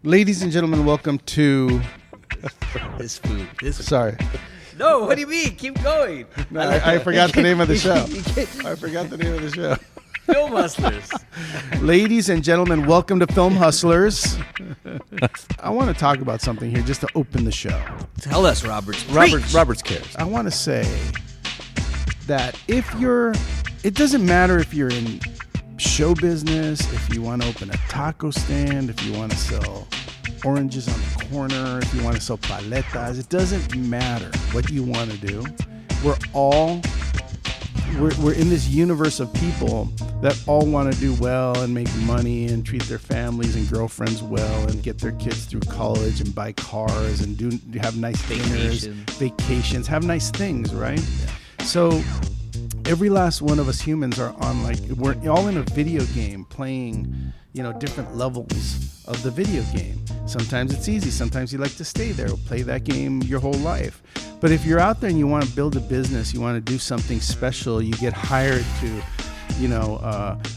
Ladies and gentlemen, welcome to... This food. Sorry. No, what do you mean? Keep going. No, I forgot the name of the show. I forgot the name of the show. Film Hustlers. Ladies and gentlemen, welcome to Film Hustlers. I want to talk about something here just to open the show. Tell us, Roberts. Roberts cares. I want to say that it doesn't matter if you're in show business, if you want to open a taco stand, if you want to sell oranges on the corner, if you want to sell paletas, it doesn't matter what you want to do. We're in this universe of people that all want to do well and make money and treat their families and girlfriends well and get their kids through college and buy cars and have nice dinners, vacations, have nice things, right? Yeah. So every last one of us humans are on, we're all in a video game playing, different levels of the video game. Sometimes it's easy. Sometimes you like to stay there, play that game your whole life. But if you're out there and you want to build a business, you want to do something special, you get hired to,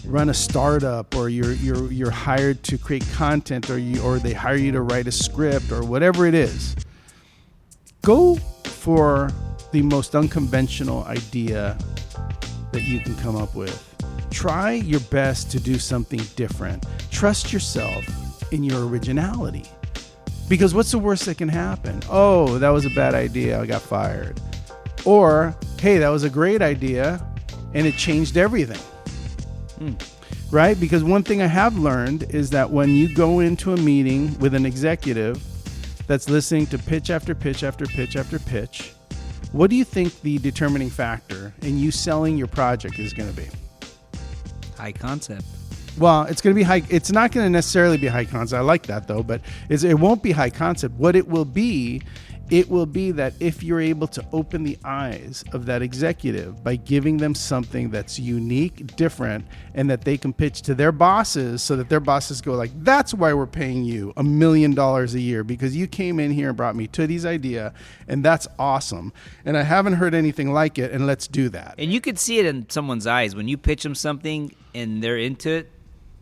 run a startup, or you're hired to create content, or they hire you to write a script, or whatever it is. Go for the most unconventional idea that you can come up with. Try your best to do something different. Trust yourself in your originality. Because what's the worst that can happen? Oh, that was a bad idea, I got fired. Or, hey, that was a great idea and it changed everything. Right? Because one thing I have learned is that when you go into a meeting with an executive that's listening to pitch after pitch after pitch after pitch, what do you think the determining factor in you selling your project is going to be? High concept. Well, it's going to be high. It's not going to necessarily be high concept. I like that though, but it won't be high concept. What it will be that if you're able to open the eyes of that executive by giving them something that's unique, different, and that they can pitch to their bosses, so that their bosses go like, that's why we're paying you $1 million a year, because you came in here and brought me Tootie's idea, and that's awesome. And I haven't heard anything like it, and let's do that. And you could see it in someone's eyes. When you pitch them something and they're into it,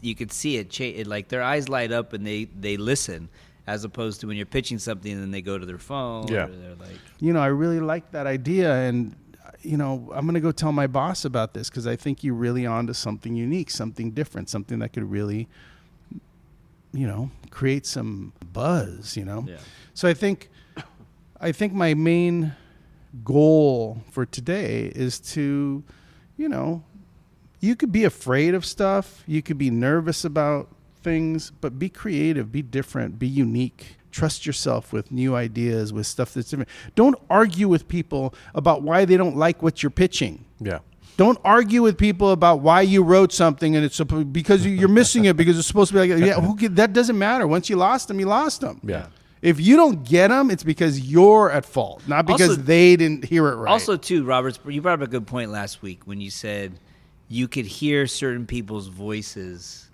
you could see it like their eyes light up and they listen, as opposed to when you're pitching something and then they go to their phone. Yeah. Or they're like, I really like that idea, and I'm going to go tell my boss about this, because I think you're really onto something unique, something different, something that could really, create some buzz, Yeah. So I think my main goal for today is to, you could be afraid of stuff, you could be nervous about things, but be creative, be different, be unique. Trust yourself with new ideas, with stuff that's different. Don't argue with people about why they don't like what you're pitching. Yeah. Don't argue with people about why you wrote something and it's because you're missing it because it's supposed to be like, that doesn't matter. Once you lost them, you lost them. Yeah. If you don't get them, it's because you're at fault, not because they didn't hear it right. Also, too, Roberts, you brought up a good point last week when you said you could hear certain people's voices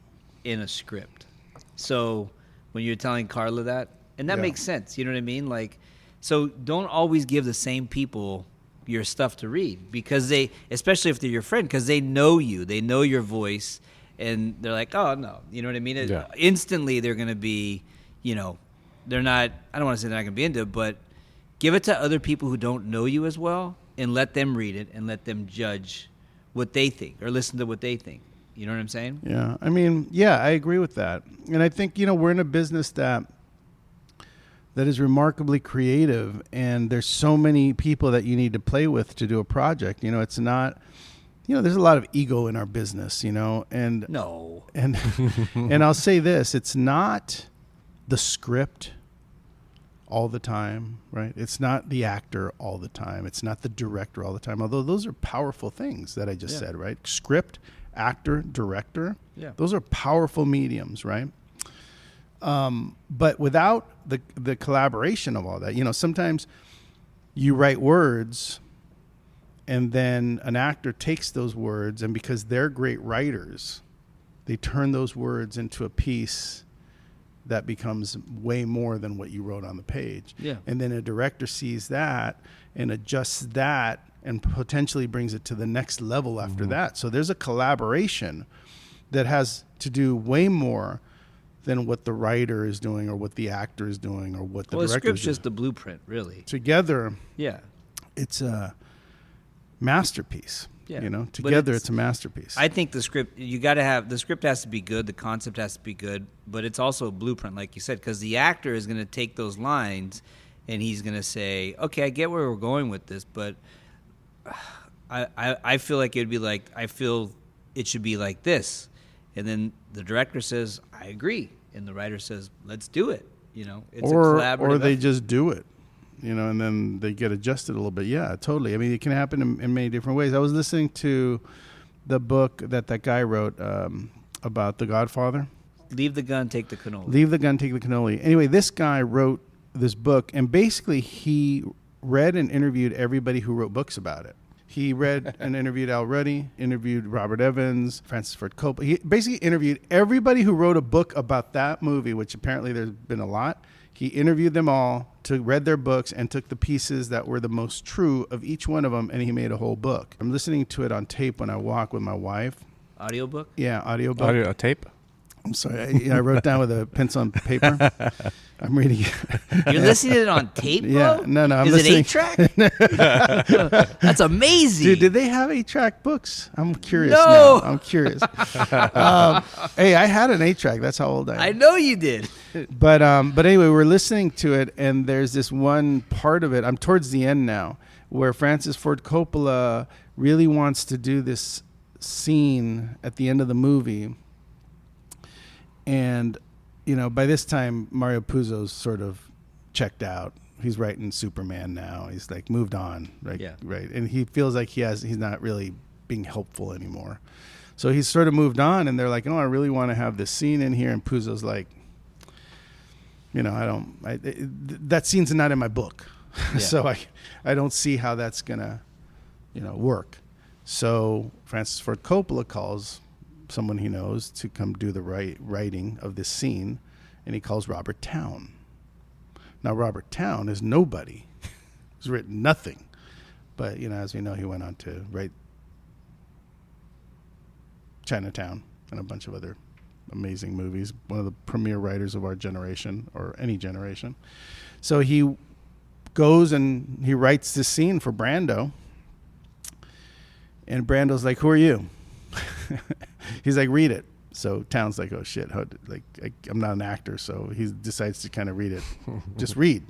in a script. So when you're telling Carla that, and that makes sense, you know what I mean? Like, so don't always give the same people your stuff to read, because especially if they're your friend, because they know you, they know your voice, and they're like, oh no, you know what I mean? Yeah. Instantly they're going to be, they're not, I don't want to say they're not going to be into it, but give it to other people who don't know you as well, and let them read it and let them judge what they think or listen to what they think. You know what I'm saying? Yeah. I mean, I agree with that. And I think, we're in a business that is remarkably creative, and there's so many people that you need to play with to do a project. It's not, there's a lot of ego in our business, and No. and and I'll say this, it's not the script all the time, right? It's not the actor all the time. It's not the director all the time, although those are powerful things that I just said, right? Script, actor, director, those are powerful mediums, right? But without the collaboration of all that, sometimes you write words and then an actor takes those words, and because they're great writers, they turn those words into a piece that becomes way more than what you wrote on the page. Yeah. And then a director sees that and adjusts that and potentially brings it to the next level after that. So there's a collaboration that has to do way more than what the writer is doing or what the actor is doing or what the Well, the director is script's doing. just the blueprint, really. Together, Yeah. it's a masterpiece. Yeah. You know, But together it's a masterpiece. I think the script, the script has to be good, the concept has to be good, but it's also a blueprint, like you said, because the actor is going to take those lines and he's going to say, okay, I get where we're going with this, but I feel like it would be like, I feel it should be like this. And then the director says, I agree. And the writer says, let's do it. You know, it's a collaborative or they effort. just do it, you know, and then they get adjusted a little bit. Yeah, totally. I mean, it can happen in many different ways. I was listening to the book that guy wrote about The Godfather. Leave the gun, take the cannoli. Leave the gun, take the cannoli. Anyway, this guy wrote this book, and basically he read and interviewed everybody who wrote books about it. He read and interviewed Al Ruddy, interviewed Robert Evans, Francis Ford Coppola. He basically interviewed everybody who wrote a book about that movie, which apparently there's been a lot. He interviewed them all, read their books, and took the pieces that were the most true of each one of them, and he made a whole book. I'm listening to it on tape when I walk with my wife. Audiobook? Yeah, audiobook. Audio tape? I'm sorry. I wrote down with a pencil and paper. I'm reading it. You're listening to it on tape, bro? Yeah, no, I'm Is listening. it 8-track? That's amazing. Dude, did they have 8-track books? I'm curious No. now. I'm curious. Hey, I had an 8-track. That's how old I am. I know you did. But anyway, we're listening to it, and there's this one part of it. I'm towards the end now, where Francis Ford Coppola really wants to do this scene at the end of the movie. And, you know, by this time, Mario Puzo's sort of checked out. He's writing Superman now. He's like moved on, right? Yeah. Right. And he feels like he's not really being helpful anymore. So he's sort of moved on, and they're like, "Oh, I really want to have this scene in here." And Puzo's like, "You know, that scene's not in my book, Yeah. so I don't see how that's gonna, you know, work." So Francis Ford Coppola calls someone he knows to come do the writing of this scene, and he calls Robert Towne. Now, Robert Towne is nobody. He's written nothing. But, you know, as we know, he went on to write Chinatown and a bunch of other amazing movies. One of the premier writers of our generation, or any generation. So he goes and he writes this scene for Brando. And Brando's like, "Who are you?" He's like, "Read it." So Towne's like, "Oh shit, I'm not an actor," so he decides to kind of read it. Just read.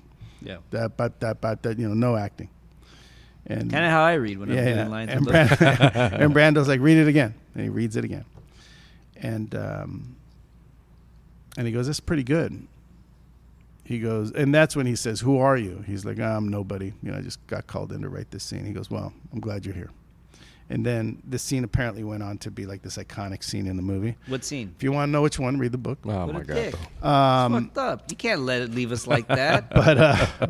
Yeah. That, you know, no acting. And Kind of how I read when I'm reading lines. and, of books. and Brando's like, "Read it again," and he reads it again, and he goes, "That's pretty good." He goes, and that's when he says, "Who are you?" He's like, "I'm nobody. You know, I just got called in to write this scene." He goes, "Well, I'm glad you're here." And then this scene apparently went on to be like this iconic scene in the movie. What scene? If you want to know which one, read the book. Oh, What my a God. dick. Though. Fucked up. You can't let it leave us like that.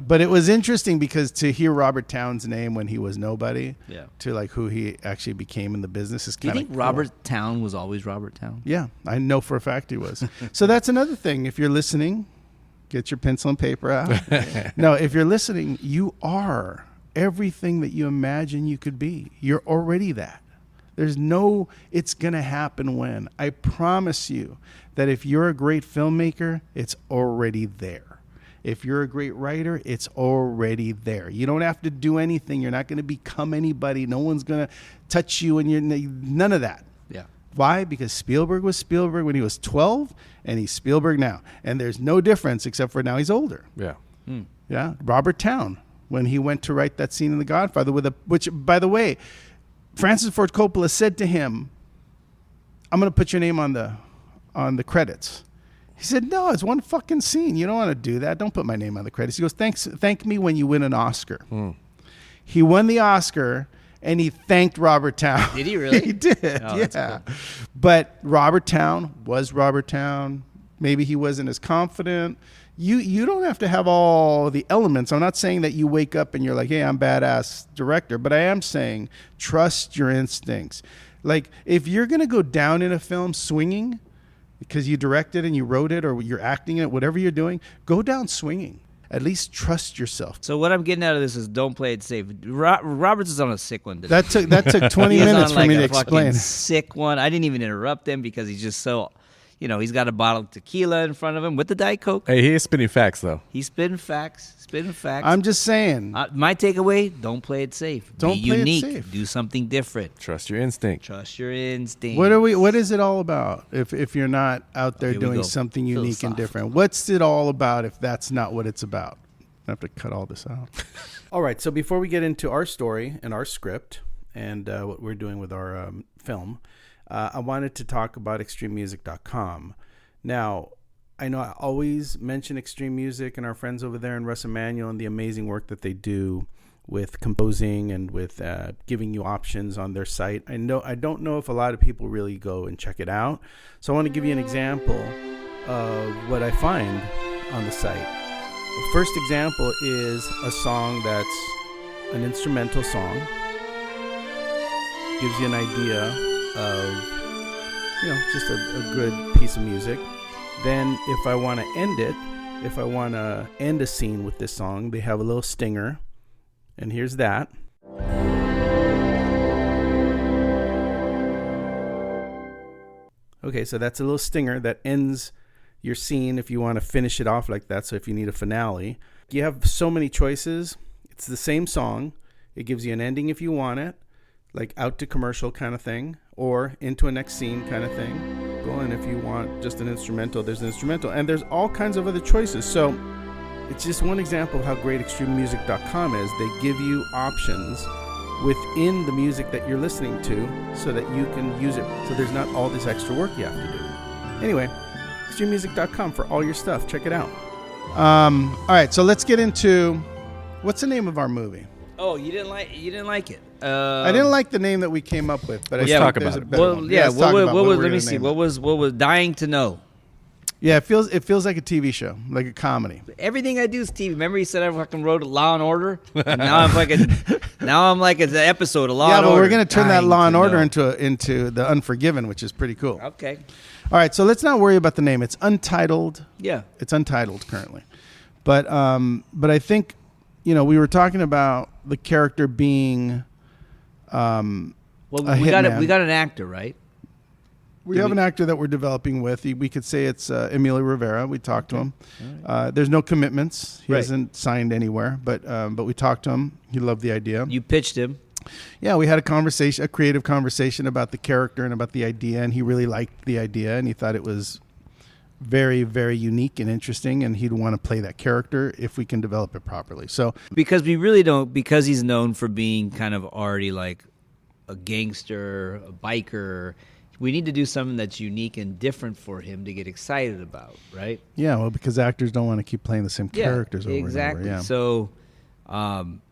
But it was interesting because to hear Robert Towne's name when he was nobody, Yeah. to like who he actually became in the business is Do you kind of think Robert Towne was always Robert Towne? Yeah, I know for a fact he was. So that's another thing. If you're listening, get your pencil and paper out. No, if you're listening, you are everything that you imagine you could be. You're already that. There's no, it's going to happen when. I promise you that if you're a great filmmaker, it's already there. If you're a great writer, it's already there. You don't have to do anything. You're not going to become anybody. No one's going to touch you, and none of that. Yeah. Why? Because Spielberg was Spielberg when he was 12, and he's Spielberg now. And there's no difference except for now he's older. Yeah. Yeah. Robert Towne, when he went to write that scene in The Godfather, which, by the way, Francis Ford Coppola said to him, "I'm going to put your name on the credits." He said, "No, it's one fucking scene. You don't want to do that. Don't put my name on the credits." He goes, "Thank me when you win an Oscar." He won the Oscar, and he thanked Robert Towne. Did he really? He did, Oh, that's yeah. cool. But Robert Towne was Robert Towne. Maybe he wasn't as confident. You don't have to have all the elements. I'm not saying that you wake up and you're like, "Hey, I'm badass director," but I am saying trust your instincts. Like, if you're going to go down in a film swinging because you directed and you wrote it or you're acting it, whatever you're doing, go down swinging. At least trust yourself. So what I'm getting out of this is don't play it safe. Roberts is on a sick one today. That took 20 He's minutes on for like me to a explain. fucking sick one. I didn't even interrupt him because he's just so. he's got a bottle of tequila in front of him with the Diet Coke. Hey, he is spitting facts, though. He's spitting facts. I'm just saying. My takeaway, don't play it safe. Don't Be play it unique. safe. Do something different. Trust your instinct. Trust your instinct. What is it all about if you're not out there Here we doing go. something unique and Philosophical. different? What's it all about if that's not what it's about? I have to cut all this out. All right, so before we get into our story and our script and what we're doing with our film, I wanted to talk about extrememusic.com. Now, I know I always mention Extreme Music and our friends over there in Russ Emanuel and the amazing work that they do with composing and with giving you options on their site. I don't know if a lot of people really go and check it out. So I want to give you an example of what I find on the site. The first example is a song that's an instrumental song. Gives you an idea of, just a good piece of music. Then if I want to end it, if I want to end a scene with this song, they have a little stinger. And here's that. Okay, so that's a little stinger that ends your scene if you want to finish it off like that. So if you need a finale, you have so many choices. It's the same song. It gives you an ending if you want it, like out to commercial kind of thing, or into a next scene kind of thing. Go in if you want just an instrumental, there's an instrumental, and there's all kinds of other choices. So it's just one example of how great extrememusic.com is. They give you options within the music that you're listening to so that you can use it. So there's not all this extra work you have to do. Anyway, extrememusic.com for all your stuff. Check it out. All right, so let's get into what's the name of our movie. Oh, you didn't like it. I didn't like the name that we came up with, but Let's I talk think there's about a it. better Well, one. yeah. Let's talk What about was? we're Let me gonna see. name What it. was Dying to Know? Yeah, it feels like a TV show, like a comedy. Everything I do is TV. Remember, you said I fucking wrote Law and Order, and now I'm like an episode of Law Yeah, and but Order. we're gonna turn that Dying Law to and Order Know. into the Unforgiven, which is pretty cool. Okay. All right, so let's not worry about the name. It's untitled. Yeah. It's untitled currently, but I think we were talking about the character being. Well, A we got hitman. we got an actor, right? We have an actor that we're developing with. We could say it's Emilio Rivera. We talked to him. There's no commitments. He Right. hasn't signed anywhere, but we talked to him. He loved the idea. You pitched him. Yeah, we had a creative conversation about the character and about the idea, and he really liked the idea, and he thought it was very, very unique and interesting, and he'd want to play that character if we can develop it properly. So, Because we really don't, because he's known for being kind of already like a gangster, a biker. We need to do something that's unique and different for him to get excited about, right? yeah, well, because actors don't want to keep playing the same characters over exactly. and over. Yeah. So, I'm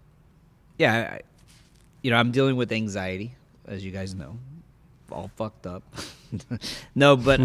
dealing with anxiety, as you guys know, all fucked up. No, but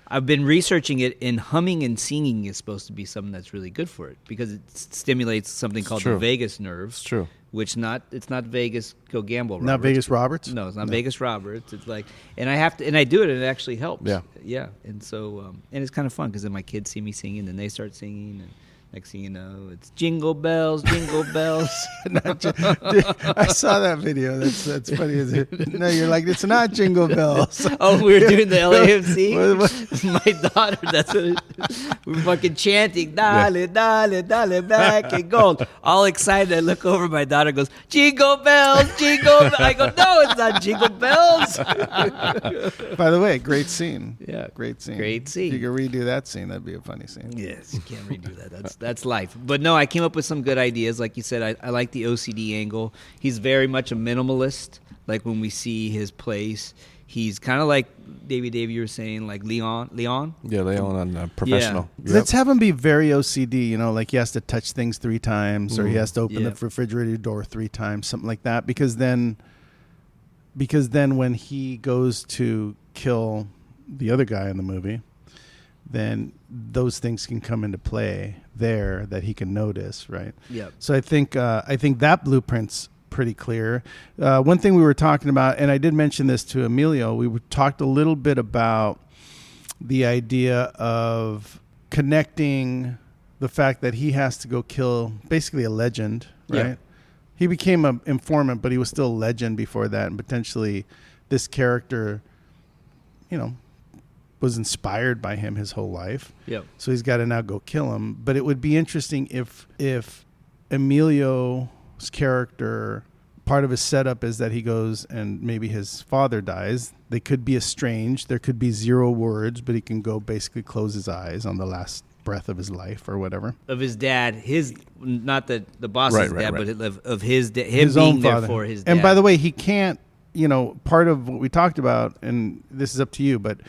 I've been researching it, and humming and singing is supposed to be something that's really good for it because it stimulates something called the true. vagus nerve. It's true. It's not Vegas Go Gamble. Roberts. Not Vegas Roberts? No, it's not Vegas Roberts. It's like, and I do it, and it actually helps. Yeah. Yeah, and so and it's kind of fun because then my kids see me singing, and they start singing, and next thing you know, it's jingle bells, jingle bells. I saw that video. That's funny. Is it? No, you're like, it's not Jingle Bells. Oh, we were doing the LAMC. What- My daughter, that's what we were fucking chanting, dale, dale, dale, black and gold. All excited. I look over, my daughter goes, jingle bells, jingle bells. I go, no, it's not jingle bells. By the way, great scene. Yeah. Great scene. Great scene. If you could redo that scene, that'd be a funny scene. Yes, you can't redo that. That's life. But no, I came up with some good ideas. Like you said, I like the OCD angle. He's very much a minimalist. Like when we see his place, he's kind of like Davey, you were saying, like Leon. Yeah, Leon on Professional. Yep. Let's have him be very OCD, like he has to touch things 3 times or he has to open Yeah. the refrigerator door 3 times, something like that. Because then when he goes to kill the other guy in the movie, then those things can come into play there that he can notice, right? Yep. So I think that blueprint's pretty clear. One thing we were talking about, and I did mention this to Emilio, talked a little bit about the idea of connecting the fact that he has to go kill basically a legend, right? Yeah. He became an informant, but he was still a legend before that, and potentially this character, was inspired by him his whole life. Yep. So he's got to now go kill him. But it would be interesting if Emilio's character, part of his setup is that he goes and maybe his father dies. They could be estranged. There could be 0 words, but he can go basically close his eyes on the last breath of his life or whatever. Of his dad, not the boss's dad, right. but of his dad, him His being own there father. for his dad. And by the way, he can't, part of what we talked about, and this is up to you, but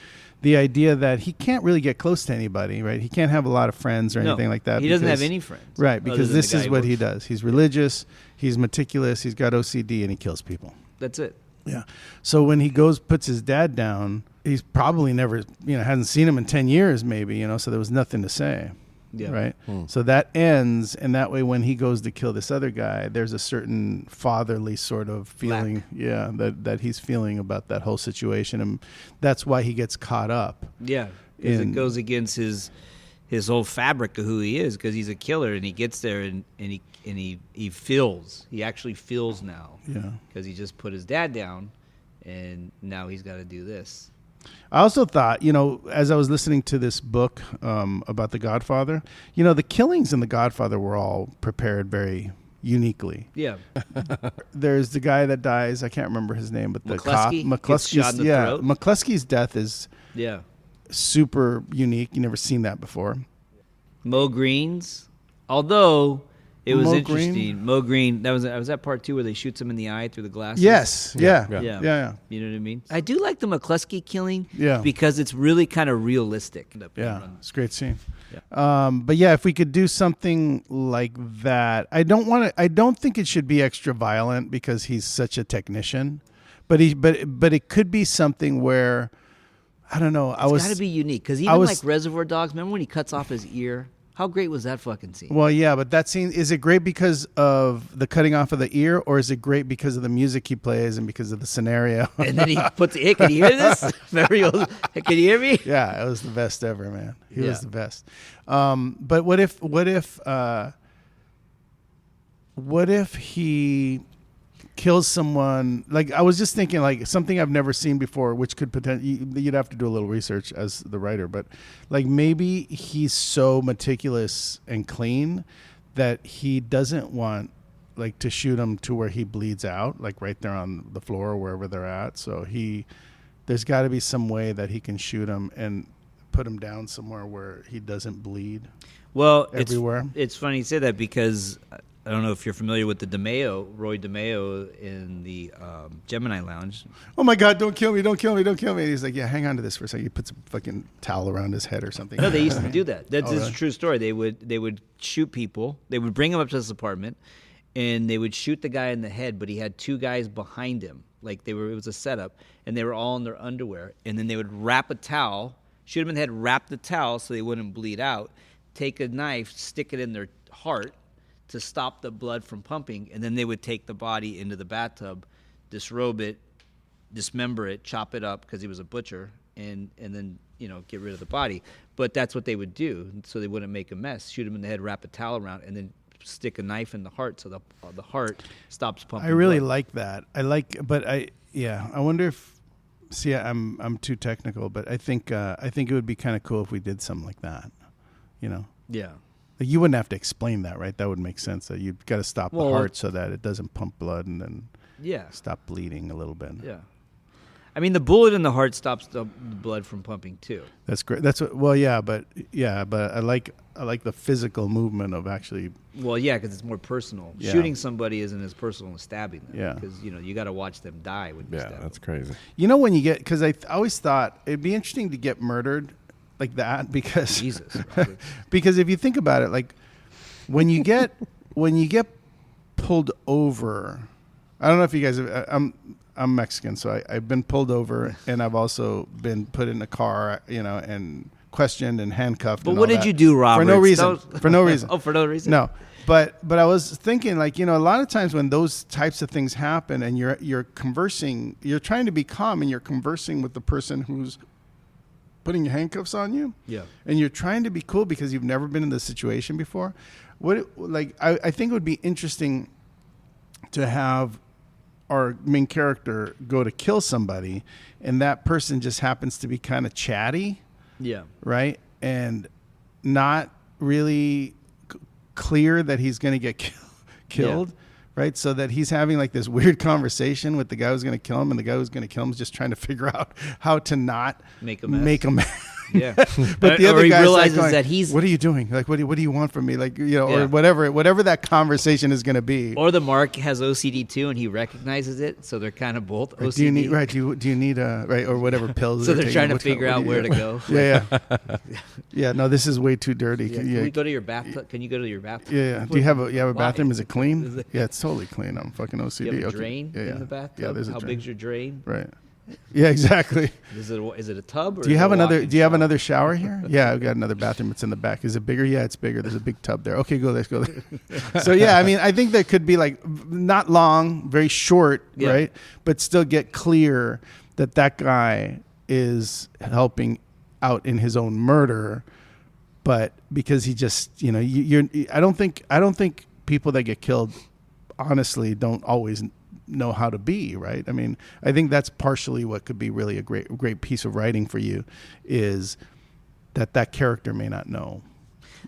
the idea that he can't really get close to anybody, right? He can't have a lot of friends or anything like that. He doesn't have any friends. Right, other because than this the guy is what he works. does. He's religious, he's meticulous, he's got OCD, and he kills people. That's it. Yeah. So when he puts his dad down, he's probably never, hasn't seen him in 10 years maybe, so there was nothing to say. Yeah. Right. So that ends, and that way when he goes to kill this other guy, there's a certain fatherly sort of feeling, that he's feeling about that whole situation, and that's why he gets caught up. Yeah, because it goes against his whole fabric of who he is, because he's a killer, and he gets there and he feels. He actually feels now. Yeah. Because he just put his dad down, and now he's got to do this. I also thought, as I was listening to this book about The Godfather, the killings in The Godfather were all prepared very uniquely. Yeah. There's the guy that dies. I can't remember his name, but the cop. McCluskey gets shot in the throat. McCluskey's death is super unique. You never seen that before. Mo Green's, although it was Mo interesting. Green? Mo Green, was that part 2 where they shoots him in the eye through the glasses? Yes. Yeah. You know what I mean? I do like the McCluskey killing Yeah. because it's really kind of realistic. Yeah, it's a great scene. Yeah. But yeah, if we could do something like that, I don't think it should be extra violent because he's such a technician. But it could be something where, I don't know. It's got to be unique, because even like Reservoir Dogs, remember when he cuts off his ear? How great was that fucking scene? Well, yeah, but that scene, is it great because of the cutting off of the ear, or is it great because of the music he plays and because of the scenario? And then he puts, hey, can you hear this? Remember, hey, can you hear me? Yeah, it was the best ever, man. He was the best. But what if he kills someone? Like, I was just thinking, like, something I've never seen before, which could potentially, you'd have to do a little research as the writer, but like maybe he's so meticulous and clean that he doesn't want like to shoot him to where he bleeds out, like right there on the floor or wherever they're at. So there's got to be some way that he can shoot him and put him down somewhere where he doesn't bleed. Well, everywhere. It's funny you say that, because I don't know if you're familiar with Roy DeMeo in the Gemini Lounge. Oh my God, don't kill me, don't kill me, don't kill me. And he's like, yeah, hang on to this for a second. He puts a fucking towel around his head or something. No, they used to do that. That's really? a true story. They would shoot people. They would bring him up to this apartment, and they would shoot the guy in the head, but he had 2 guys behind him. Like it was a setup, and they were all in their underwear. And then they would wrap a towel, shoot him in the head, wrap the towel so they wouldn't bleed out, take a knife, stick it in their heart to stop the blood from pumping, and then they would take the body into the bathtub, disrobe it, dismember it, chop it up, because he was a butcher, and then get rid of the body. But that's what they would do, so they wouldn't make a mess. Shoot him in the head, wrap a towel around, and then stick a knife in the heart so the heart stops pumping. I really blood. like that. I wonder if. See, I'm too technical, but I think it would be kind of cool if we did something like that. Yeah. Like, you wouldn't have to explain that, right? That would make sense. That you've got to stop the heart so that it doesn't pump blood and then stop bleeding a little bit. Yeah. I mean, the bullet in the heart stops the blood from pumping too. That's great. That's what. Well, but I like the physical movement of actually. Well, yeah, because it's more personal. Yeah. Shooting somebody isn't as personal as stabbing them. Yeah. Because you got to watch them die when you stab them. That's crazy. When you get, because I always thought it'd be interesting to get murdered like that, because Jesus. because if you think about it, like when you get pulled over, I don't know if you guys have, I'm Mexican, so I've been pulled over, and I've also been put in a car, and questioned and handcuffed. But and what all did that. you do, Robert? For no reason. For no reason. Oh, for no reason? No. But I was thinking, like, a lot of times when those types of things happen, and you're conversing, you're trying to be calm, and you're conversing with the person who's putting handcuffs on you. Yeah. And you're trying to be cool because you've never been in this situation before. I think it would be interesting to have our main character go to kill somebody, and that person just happens to be kind of chatty, Yeah. right? And not really clear that he's going to get killed, right? So that he's having like this weird conversation with the guy who's going to kill him, and the guy who's going to kill him is just trying to figure out how to not Make a mess. make a mess. Yeah. But the Or other he guy's realizes like going, that he's- what are you doing? Like, what do you want from me? Like, you know, Yeah. or whatever that conversation is going to be. Or the Mark has OCD too, and he recognizes it, so they're kind of both OCD. Do you need do you need or whatever pills? So they're they're taking. trying to What- figure what out do where you- to go. Yeah. No, this is way too dirty. Yeah. Can we go to your bathtub? Can you go to your bathtub? Yeah. Do you have a Why? bathroom? Is it clean? Is it- Yeah, it's totally clean. I'm fucking OCD. Do you have a Okay. drain Yeah, in the bathtub? Yeah, there's a How drain. big's your drain? Right. Yeah, exactly. Is it a tub? Or Do you is it have a another? walk-in Do you have shower? another shower here? Yeah, I've got another bathroom. It's in the back. Is it bigger? Yeah, it's bigger. There's a big tub there. Okay, go. Let's go there. So yeah, I mean, I think there could be like not long, very short, Yeah. right? But still get clear that guy is helping out in his own murder, but because he just, you know, I don't think people that get killed, honestly, don't always know how to be, right? I mean, I think that's partially what could be really a great piece of writing for you, is that character may not know.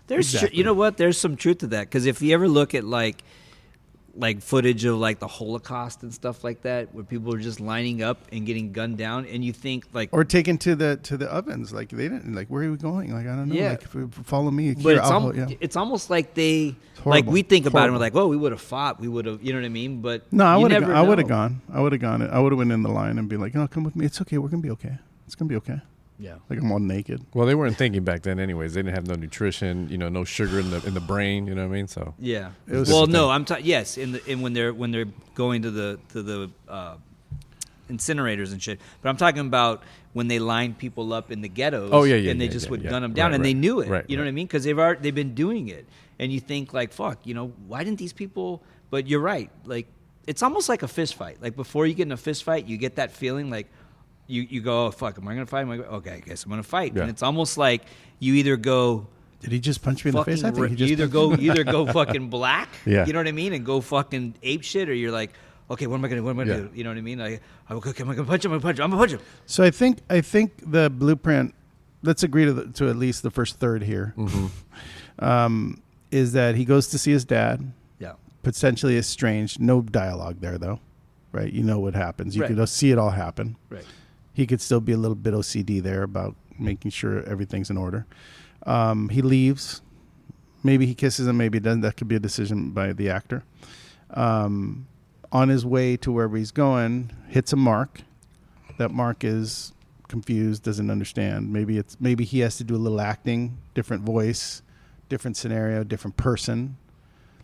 There's Exactly. you know what? There's some truth to that, because if you ever look at like footage of like the Holocaust and stuff like that, where people are just lining up and getting gunned down, and you think like, Or taken to the ovens, like they didn't, like, where are we going? Like, I don't know. Yeah. Like, if you follow me but here, it's it's almost like they horrible. like we think about it, and Horrible. we're like, oh, we would have fought, we would have, you know what I mean? But No, I you would have. never I would have know. gone. I would have gone. I would have went in the line and be like, "Oh, come with me. It's okay. We're gonna be okay. It's gonna be okay." Yeah. Like, I'm all naked. Well, they weren't thinking back then, anyways. They didn't have no nutrition, no sugar in the brain. You know what I mean? So Yeah. It was Well, just no, I'm yes, in when they're going to the incinerators and shit. But I'm talking about when they lined people up in the ghettos. Oh, yeah, and they yeah, just yeah, would yeah. gun them down, Right, and they right. knew it. Right, you know right. what I mean? Because they've been doing it, and you think like, fuck, why didn't these people? But you're right. Like, it's almost like a fist fight. Like, before you get in a fist fight, you get that feeling like. You go, oh, fuck, am I going to fight? Okay, I guess I'm going to fight. Yeah. And it's almost like you either go Did he just punch me in the face? I think he you just either go fucking black, Yeah. you know what I mean, and go fucking ape shit, or you're like, okay, what am I gonna Yeah. do? You know what I mean? Like, okay, am I gonna punch him? I'm gonna punch him. So I think the blueprint. Let's agree to at least the first third here. Is that he goes to see his dad, Yeah, potentially estranged. No dialogue there though, right? You know what happens. You Right. could see it all happen. right. He could still be a little bit OCD there about making sure everything's in order. He leaves. Maybe he kisses him. Maybe he doesn't. That could be a decision by the actor. On his way to wherever he's going, hits a mark. That mark is confused, doesn't understand. Maybe he has to do a little acting, different voice, different scenario, different person.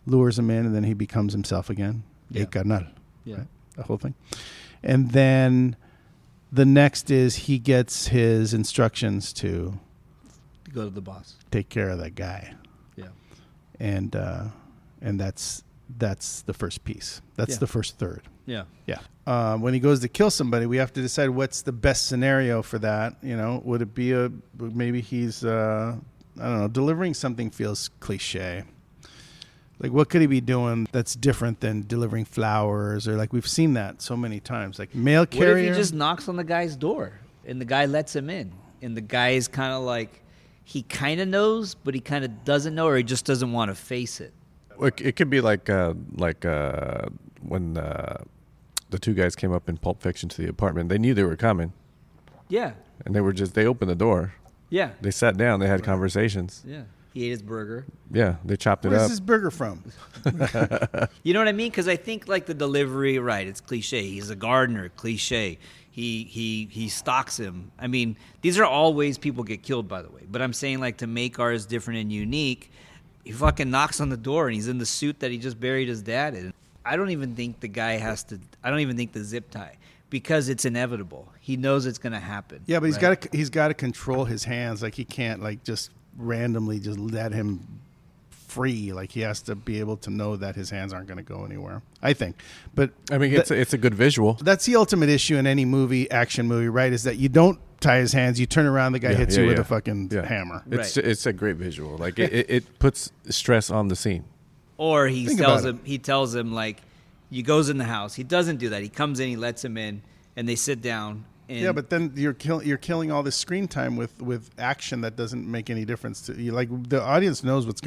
Lures him in, and then he becomes himself again. Yeah. Hey, carnal. Yeah. Right? The whole thing. And then the next is he gets his instructions to Go to the boss. take care of that guy, Yeah, and that's the first piece. That's Yeah. the first third. yeah, Yeah. When he goes to kill somebody, we have to decide what's the best scenario for that. Would it be maybe he's I don't know, delivering something feels cliche. Like, what could he be doing that's different than delivering flowers, or like we've seen that so many times, like mail carrier. What if he just knocks on the guy's door and the guy lets him in, and the guy is kind of like, he kind of knows, but he kind of doesn't know, or he just doesn't want to face it. it could be like when the two guys came up in Pulp Fiction to the apartment. They knew they were coming, Yeah, and they opened the door. yeah, They sat down. They had conversations. yeah. He ate his burger. Yeah, they chopped it Where's up. this burger from? You know what I mean? Because I think like the delivery, right? It's cliche. He's a gardener, cliche. He stalks him. I mean, these are all ways people get killed, by the way. But I'm saying, like, to make ours different and unique, he fucking knocks on the door and he's in the suit that he just buried his dad in. I don't even think the guy has to. I don't even think the zip tie, because it's inevitable. He knows it's going to happen. Yeah, but right? he's got to control his hands. Like, he can't like just randomly just let him free. Like, he has to be able to know that his hands aren't going to go anywhere, I think. But I mean, it's a good visual. that's the ultimate issue in any action movie, right? Is that you don't tie his hands, you turn around, the guy hits you with a fucking hammer. It's a great visual. Like it puts stress on the scene. Or he Think tells about him. He tells him like, He goes in the house. He doesn't do that. He comes in, he lets him in, and they sit down. And Yeah, but then you're killing all this screen time with action that doesn't make any difference to you. Like the audience knows what's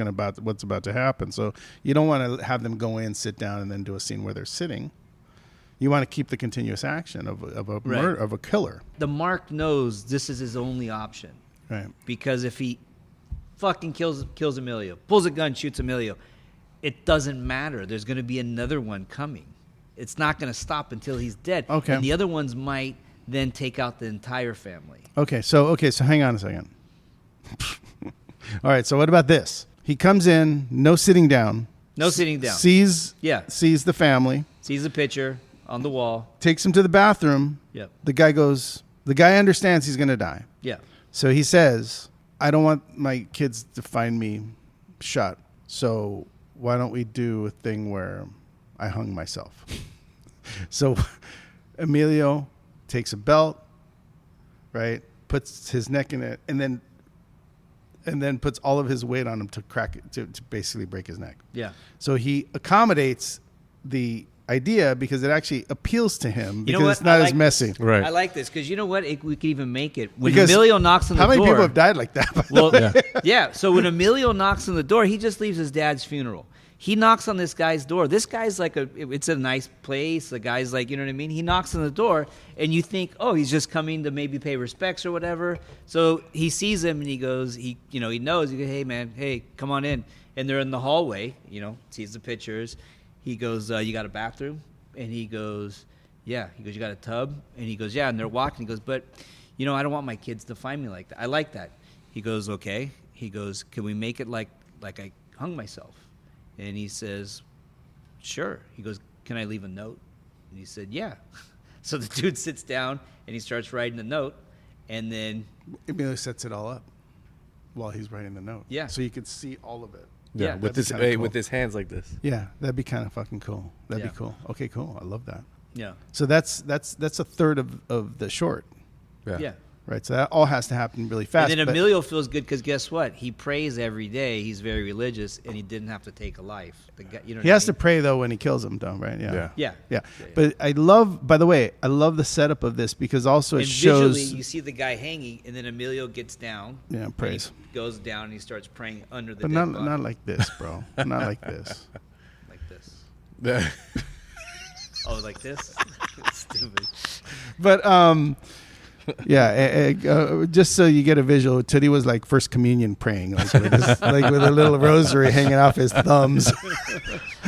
about to happen, so you don't want to have them go in, sit down, and then do a scene where they're sitting. You want to keep the continuous action of a murder, of a killer. the Mark knows this is his only option. Right. Because if he fucking kills Emilio, pulls a gun, shoots Emilio, it doesn't matter. There's going to be another one coming. It's not going to stop until he's dead. Okay. And the other ones might then take out the entire family. Okay, so hang on a second. All right, so what about this? He comes in, no sitting down. No sitting down. Sees Yeah. sees the family, Sees the picture on the wall. takes him to the bathroom. Yep. The guy understands he's going to die. Yeah. So he says, I don't want my kids to find me shot. So why don't we do a thing where I hung myself? So Emilio takes a belt, right? Puts his neck in it, and then puts all of his weight on him to crack it, to basically break his neck. Yeah. So he accommodates the idea because it actually appeals to him You know because what? it's not I as like messy. this. Right. I like this because you know what? We could even make it. When Because Emilio knocks on the How door. many people have died like that? By the Well, way? yeah. So when Emilio knocks on the door, he just leaves his dad's funeral. He knocks on this guy's door. This guy's like it's a nice place. The guy's like, you know what I mean? He knocks on the door and you think, oh, he's just coming to maybe pay respects or whatever. So he sees him and he goes, he knows, he goes, hey man, hey, come on in. And they're in the hallway, sees the pictures. He goes, you got a bathroom? And he goes, yeah. He goes, you got a tub? And he goes, yeah. And they're walking. He goes, but, I don't want my kids to find me like that. I like that. He goes, okay. He goes, can we make it like I hung myself? And he says, sure. He goes, can I leave a note? And he said, yeah. So the dude sits down and he starts writing the note. And then, Emilio sets it all up while he's writing the note. Yeah. So you could see all of it. Yeah, with that'd be kinda cool. with his hands like this. Yeah, that'd be kind of fucking cool. That'd Yeah. be cool. Okay, cool. I love that. yeah. So that's a third of the short, Yeah. right? So that all has to happen really fast. And then but- Emilio feels good because guess what? He prays every day. He's very religious, and he didn't have to take a life. The guy, he has to pray though when he kills him, though, right? Yeah. Yeah. Yeah. But I love, by the way, I love the setup of this because also it And shows. visually, you see the guy hanging, and then Emilio gets down. Yeah, and prays. He goes down and he starts praying under the But dead not body. not like this, bro. Not like this. Like this. Yeah. Oh, like this? Stupid. But yeah, just so you get a visual, Tootie was like First Communion praying, like with a little rosary hanging off his thumbs.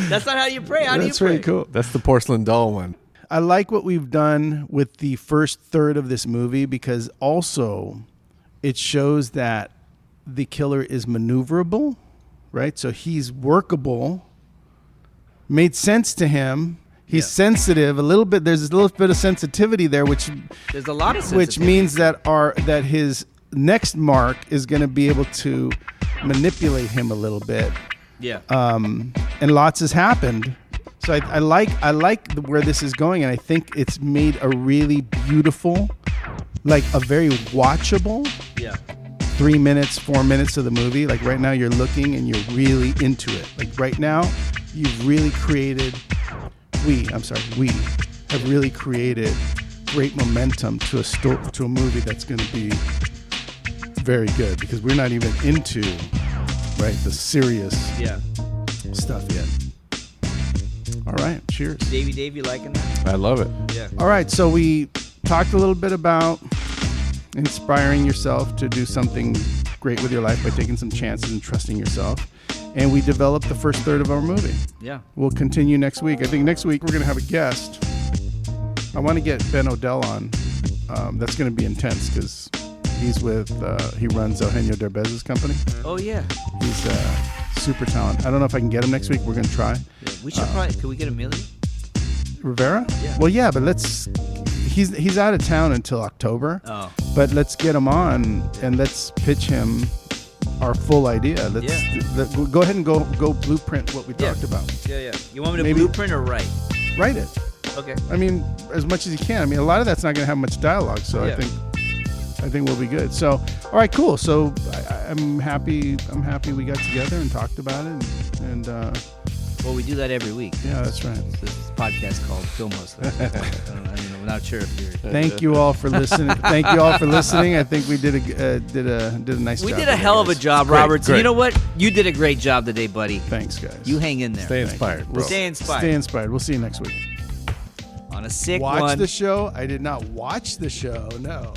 That's not how you pray. How do you That's pray? really cool. That's the porcelain doll one. I like what we've done with the first third of this movie because also it shows that the killer is maneuverable, right? So he's workable, made sense to him. He's sensitive a little bit. There's a little bit of sensitivity there, which There's a lot of which sensitivity. means that his next mark is going to be able to manipulate him a little bit. Yeah. And lots has happened. So I like where this is going, and I think it's made a really beautiful, like a very watchable yeah. 3 minutes, 4 minutes of the movie. Like right now you're looking and you're really into it. Like right now you've really created, we have really created great momentum to a movie that's going to be very good because we're not even into, right, the serious Yeah. stuff yet. All right, cheers. Davey, you liking that? I love it. Yeah. All right, so we talked a little bit about inspiring yourself to do something great with your life by taking some chances and trusting yourself. And we developed the first third of our movie. Yeah. We'll continue next week. I think next week we're going to have a guest. I want to get Ben Odell on. That's going to be intense because he's with, he runs Eugenio Derbez's company. Oh, yeah. He's super talented. I don't know if I can get him next week. We're going to try. Yeah. We should probably, could we get Emilio? Rivera? Yeah. Well, yeah, but he's out of town until October. Oh. But let's get him on and let's pitch him our full idea. Go ahead and go blueprint what we talked about. Yeah, yeah. You want me to Maybe- blueprint or write? Write it. Okay. I mean, as much as you can. I mean, a lot of that's not going to have much dialogue, so Yeah. I think we'll be good. So, all right, cool. So I'm happy we got together and talked about it, and Well, we do that every week. Yeah, that's right. This podcast called Film Hustlers. I'm not sure if you're. Thank you all for listening. Thank you all for listening. I think we did a nice job. We did a hell of a guys. job, Great, Robert. So great. you know what? You did a great job today, buddy. Thanks, guys. You hang in there. Stay inspired, bro. Stay inspired. Stay inspired. We'll see you next week. On a sick Watch one. the show. I did not watch the show. No.